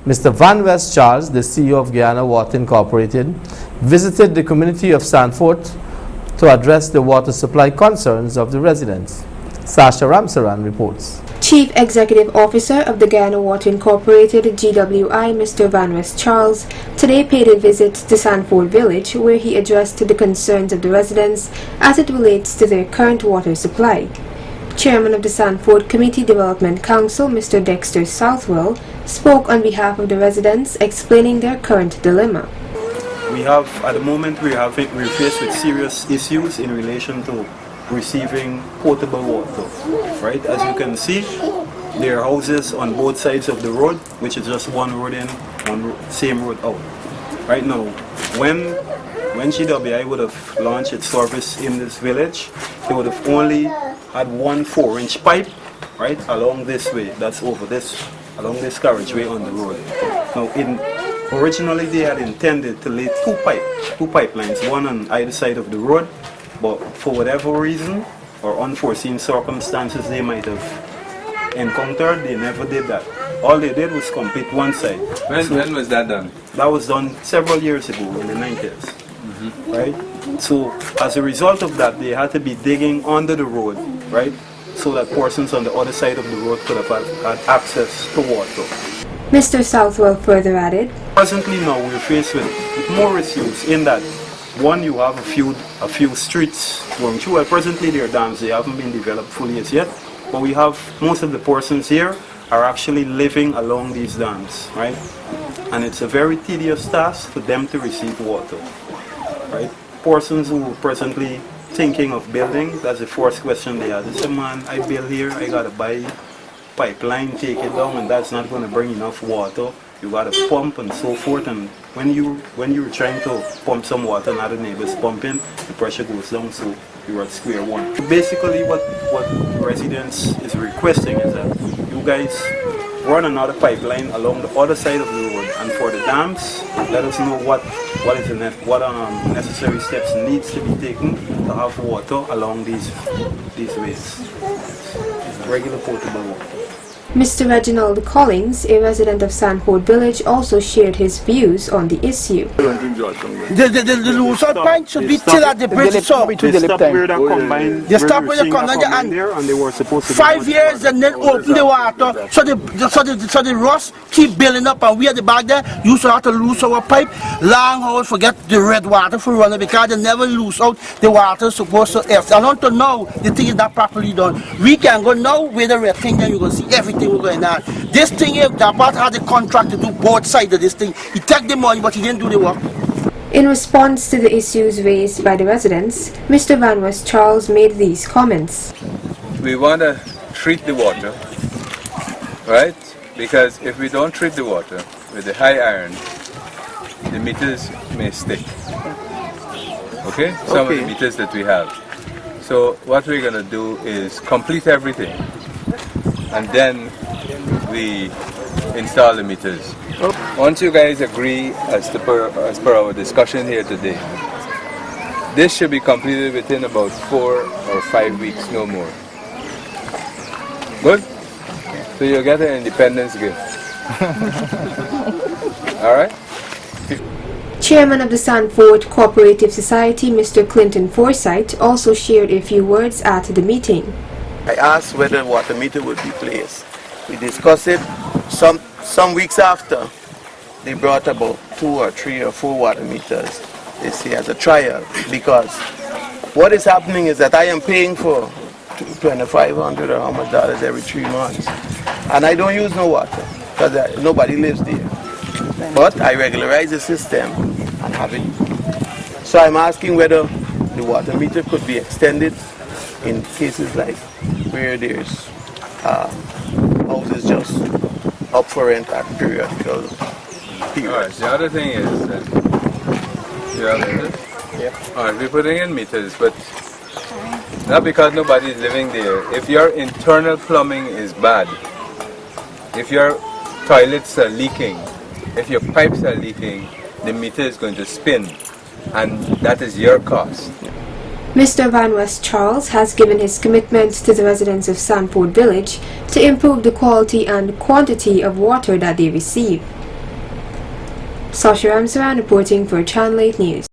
Mr. Van West Charles, the CEO of Guyana Water Incorporated, visited the community of Sandvoort to address the water supply concerns of the residents. Sasha Ramsaran reports. Chief Executive Officer of the Guyana Water Incorporated, GWI, Mr. Van West Charles, today paid a visit to Sandvoort village where he addressed the concerns of the residents as it relates to their current water supply. Chairman of the Sandvoort Community Development Council, Mr. Dexter Southwell, spoke on behalf of the residents, explaining their current dilemma. We have, at the moment, we're faced with serious issues in relation to receiving potable water, right? As you can see, there are houses on both sides of the road, which is just one road in, same road out. Right now, when GWI would have launched its service in this village, they would have only had one 4-inch pipe, right, along this way, that's over this, along this carriageway on the road. Now, originally they had intended to lay two pipelines, one on either side of the road, but for whatever reason or unforeseen circumstances they might have encountered, they never did that. All they did was complete one side. When was that done? That was done several years ago, in the 90s. Right? So as a result of that, they had to be digging under the road, right? So that persons on the other side of the road could have had access to water. Mr. Southwell further added, presently now we're faced with more issues in that, one, you have a few streets going through. Well, presently there are dams, they haven't been developed fully as yet, but we have most of the persons here are actually living along these dams, right? And it's a very tedious task for them to receive water, right? Persons who are presently thinking of building, that's the first question they ask. They say, man, I build here, I gotta buy pipeline, take it down, and that's not gonna bring enough water. You gotta pump and so forth, and when you're trying to pump some water and other neighbors pumping, the pressure goes down, so you're at square one. Basically what residents is requesting is that you guys run another pipeline along the other side of the road, and for the dams, let us know what necessary steps needs to be taken to have water along these ways. Regular potable water. Mr. Reginald Collins, a resident of Sandvoort Village, also shared his views on the issue. The loose-out point should be till at the bridge, so they stop where that combine. They stop where the combine and they were supposed to 5 years and then open the water, so the rust keep building up, and we at the back there used to have to loose our pipe. Long haul, forget the red water for running because they never loose out the water supposed to F. I want to know the thing is not properly done. We can go now with the red thing, then you're going to see everything going on. This thing here, the part had the contract to do both sides of this thing. He took the money, but he didn't do the work. In response to the issues raised by the residents, Mr. Van West Charles made these comments. We want to treat the water, right? Because if we don't treat the water with the high iron, the meters may stick. Okay? Some of the meters that we have. So what we're going to do is complete everything, and then we install the meters. Once you guys agree, as per our discussion here today, this should be completed within about 4 or 5 weeks, no more. Good? So you'll get an independence gift. Alright? Chairman of the Sandvoort Cooperative Society, Mr. Clinton Forsyth, also shared a few words at the meeting. I asked whether water meter would be placed. We discussed it. Some weeks after, they brought about 2 or 3 or 4 water meters. They say as a trial, because what is happening is that I am paying for $2,500 or how much dollars every 3 months, and I don't use no water because nobody lives there. But I regularize the system and have it. So I'm asking whether the water meter could be extended in cases like where there's houses just up for rent at periodical periods. Alright, the other thing is that you have meters? Yeah. Alright, we're putting in meters, but not because nobody is living there. If your internal plumbing is bad, if your toilets are leaking, if your pipes are leaking, the meter is going to spin, and that is your cost. Mr. Van West Charles has given his commitment to the residents of Sandvoort Village to improve the quality and quantity of water that they receive. Sasha Ramsaran reporting for Channel 8 News.